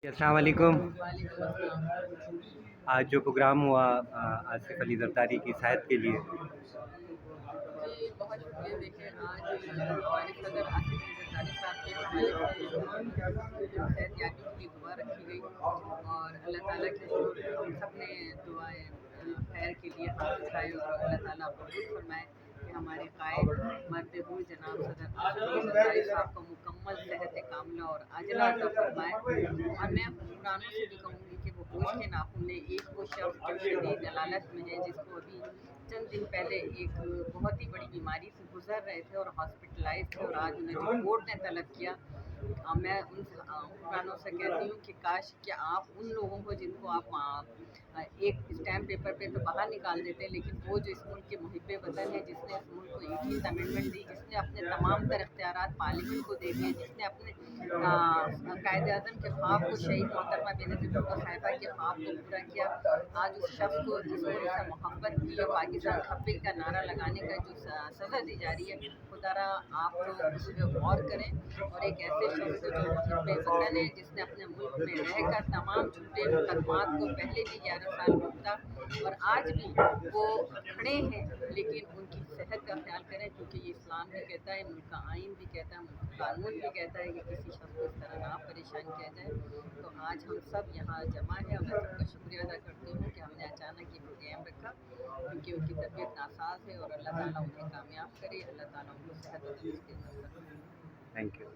السلام علیکم۔ وعلیکم السلام۔ آج جو پروگرام ہوا آصف علی زرداری کی صحت کے لیے، جی بہت شکریہ۔ دیکھیں آج ہمارے صدر آصف علی زرداری صاحب کے حوالے سے صحت یابی کے لیے دعا رکھی گئی، اور اللہ تعالیٰ کے ہم سب نے دعائیں خیر کے لیے ہاتھ اٹھائے، اور اللہ تعالیٰ قبول فرمائے کہ ہمارے قائد مرد ہوئے جناب صدر آصف علی زرداری صاحب کو مکمل صحت کاملہ اور عاجلہ عطا فرمائے۔ اور میں حکمرانوں سے بھی کہوں گی کہ وہ ہوش کے ناخن لیں۔ ایک وہ شخص جو شدید دلالت میں ہے، جس کو ابھی چند دن پہلے ایک بہت ہی بڑی بیماری سے گزر رہے تھے اور ہاسپٹلائز تھے، اور آج انہیں جو کورٹ نے طلب کیا، میں ان حکمرانوں سے کہتی ہوں کہ کاش کہ آپ ان لوگوں کو جن کو آپ ایک اسٹیمپ پیپر پہ تو باہر نکال دیتے، لیکن وہ جو اس ملک کے محب وطن ہے، جس نے اس ملک کو 18th امینڈمنٹ دی، جس نے اپنے تمام تر اختیارات پارلیمنٹ کو دے دیے، جس نے اپنے قائد اعظم کے خواب کو، شہید محترمہ بینظیر بھٹو صاحبہ کے خواب کو پورا کیا، آج اس شخص کو اس ملک سے محبت کی اور پاکستان خپل کا نعرہ لگانے کا جو سزا دی جا رہی ہے، خدا را آپ لوگ اس پہ غور کریں، اور ایک ایسے شخص کو جو محب وطن ہے، جس نے اپنے ملک میں رہ کر تمام جھوٹے مقدمات کو پہلے بھی 11 سال روکتا اور آج بھی وہ کھڑے ہیں، لیکن ان کی صحت کا خیال کریں، کیونکہ یہ اسلام بھی کہتا ہے، ملک کا آئین بھی کہتا ہے، ملک کا قانون بھی کہتا ہے کہ کسی شخص کو اس طرح نہ پریشان کیا جائے۔ تو آج ہم سب یہاں جمع ہیں، اور میں سب کا شکریہ ادا کرتی ہوں کہ ہم نے اچانک یہ پروگرام رکھا، کیونکہ ان کی طبیعت ناساز ہے، اور اللہ تعالیٰ انہیں کامیاب کرے، اللہ تعالیٰ ان کو صحت و تندرستی عطا فرمائے۔ Thank you.